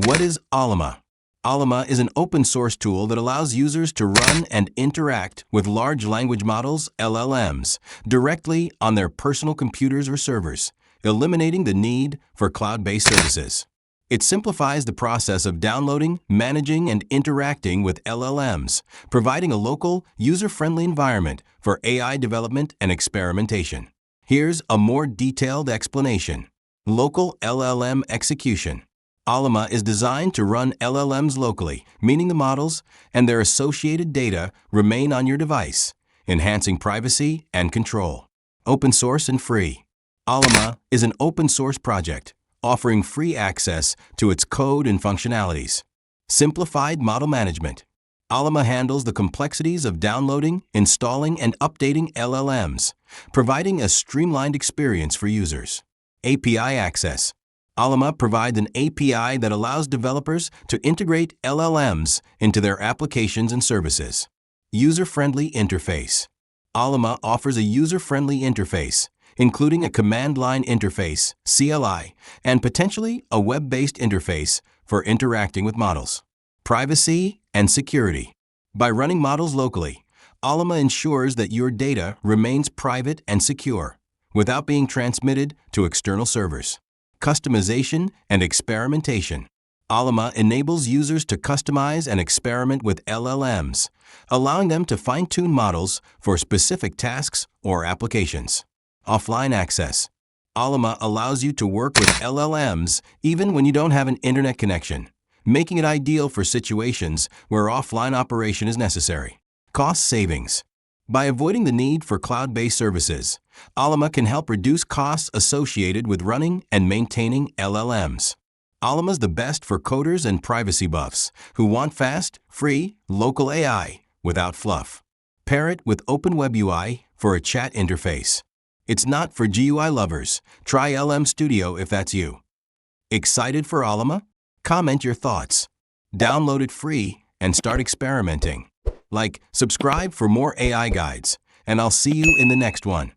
What is Ollama? Ollama is an open-source tool that allows users to run and interact with large language models, LLMs, directly on their personal computers or servers, eliminating the need for cloud-based services. It simplifies the process of downloading, managing, and interacting with LLMs, providing a local, user-friendly environment for AI development and experimentation. Here's a more detailed explanation. Local LLM execution. Ollama is designed to run LLMs locally, meaning the models and their associated data remain on your device, enhancing privacy and control. Open source and free. Ollama is an open-source project, offering free access to its code and functionalities. Simplified model management. Ollama handles the complexities of downloading, installing, and updating LLMs, providing a streamlined experience for users. API access. Ollama provides an API that allows developers to integrate LLMs into their applications and services. User-friendly interface. Ollama offers a user-friendly interface, including a command line interface, CLI, and potentially a web-based interface for interacting with models. Privacy and security. By running models locally, Ollama ensures that your data remains private and secure, without being transmitted to external servers. Customization and experimentation. Ollama enables users to customize and experiment with LLMs, allowing them to fine-tune models for specific tasks or applications. Offline access. Ollama allows you to work with LLMs even when you don't have an internet connection, making it ideal for situations where offline operation is necessary. Cost savings. By avoiding the need for cloud-based services, Ollama can help reduce costs associated with running and maintaining LLMs. Ollama is the best for coders and privacy buffs who want fast, free, local AI without fluff. Pair it with Open Web UI for a chat interface. It's not for GUI lovers. Try LM Studio if that's you. Excited for Ollama? Comment your thoughts. Download it free and start experimenting. Subscribe for more AI guides, and I'll see you in the next one.